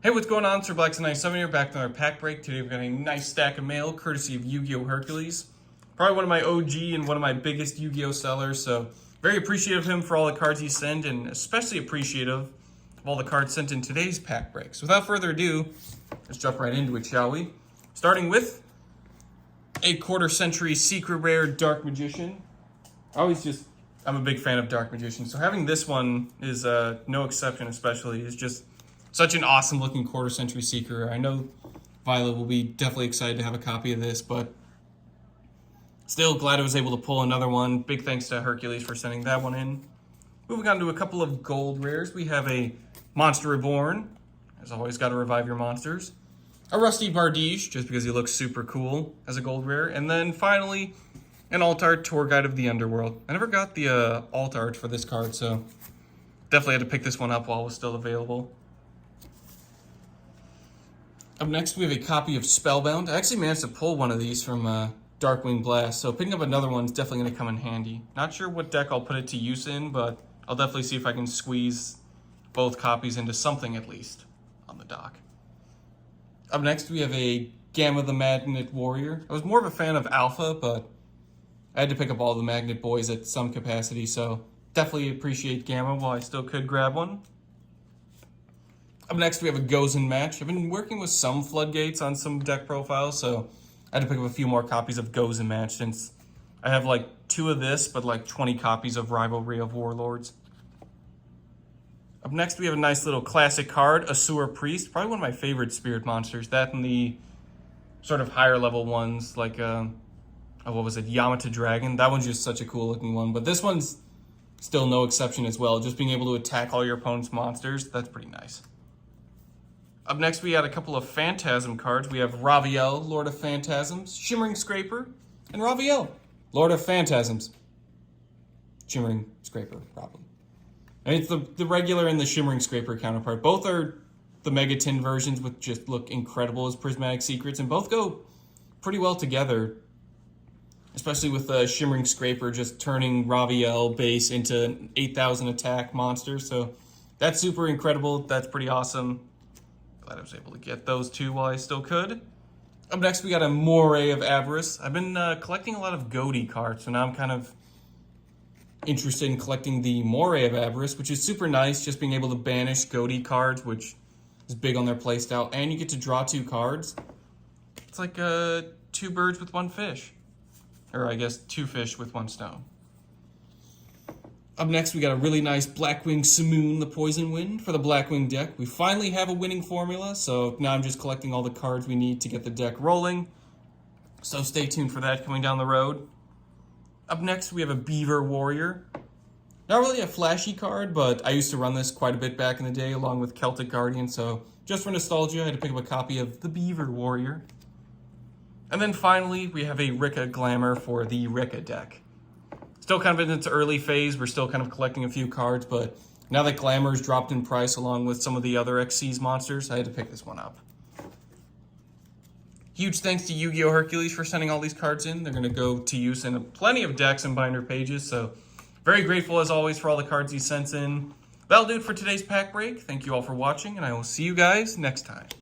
Hey, what's going on? Sir Blackson97 here, back with another pack break. Today we've got a nice stack of mail, courtesy of YuGiOh Hercules. Probably one of my OG and one of my biggest YuGiOh sellers, so very appreciative of him for all the cards he sent, and especially appreciative of all the cards sent in today's pack break. So without further ado, let's jump right into it, shall we? Starting with a quarter-century secret rare Dark Magician. I'm a big fan of Dark Magician, so having this one is no exception, especially. It's just such an awesome looking quarter-century seeker. I know Violet will be definitely excited to have a copy of this, but still glad I was able to pull another one. Big thanks to Hercules for sending that one in. Moving on to a couple of gold rares, we have a Monster Reborn. As always, got to revive your monsters. A Rusty Bardiche, just because he looks super cool as a gold rare. And then finally, an alt art Tour Guide of the Underworld. I never got the alt art for this card, so definitely had to pick this one up while it was still available. Up next, we have a copy of Spellbound. I actually managed to pull one of these from Darkwing Blast, so picking up another one is definitely going to come in handy. Not sure what deck I'll put it to use in, but I'll definitely see if I can squeeze both copies into something at least on the dock. Up next, we have a Gamma the Magnet Warrior. I was more of a fan of Alpha, but I had to pick up all the Magnet Boys at some capacity, so definitely appreciate Gamma while I still could grab one. Up next, we have a Gozen Match. I've been working with some Floodgates on some deck profiles, so I had to pick up a few more copies of Gozen Match since I have like 2 of this, but like 20 copies of Rivalry of Warlords. Up next, we have a nice little classic card, Asura Priest. Probably one of my favorite spirit monsters. That and the sort of higher level ones, like, what was it, Yamata Dragon. That one's just such a cool looking one, but this one's still no exception as well. Just being able to attack all your opponent's monsters, that's pretty nice. Up next, we had a couple of Phantasm cards. We have Raviel, Lord of Phantasms, Shimmering Scraper, and Raviel, Lord of Phantasms. Shimmering Scraper, probably. I mean, it's the regular and the Shimmering Scraper counterpart. Both are the Mega Tin versions, which just look incredible as Prismatic Secrets, and both go pretty well together, especially with the Shimmering Scraper just turning Raviel base into an 8,000 attack monster. So that's super incredible. That's pretty awesome. Glad I was able to get those 2 while I still could. Up next, we got a Moray of Avarice. I've been collecting a lot of Goaty cards, so now I'm kind of interested in collecting the Moray of Avarice, which is super nice, just being able to banish Goaty cards, which is big on their playstyle, and you get to draw 2 cards. It's like 2 birds with 1 fish. Or I guess 2 fish with 1 stone. Up next, we got a really nice Blackwing Simoon, the Poison Wind, for the Blackwing deck. We finally have a winning formula, so now I'm just collecting all the cards we need to get the deck rolling. So stay tuned for that coming down the road. Up next, we have a Beaver Warrior. Not really a flashy card, but I used to run this quite a bit back in the day, along with Celtic Guardian, so just for nostalgia, I had to pick up a copy of the Beaver Warrior. And then finally, we have a Rika Glamour for the Rika deck. Still kind of in its early phase, we're still kind of collecting a few cards, but now that Glamour's dropped in price along with some of the other XC's monsters, I had to pick this one up. Huge thanks to YuGiOh Hercules for sending all these cards in. They're going to go to use in plenty of decks and binder pages, so very grateful as always for all the cards he sends in. That'll do it for today's pack break. Thank you all for watching, and I will see you guys next time.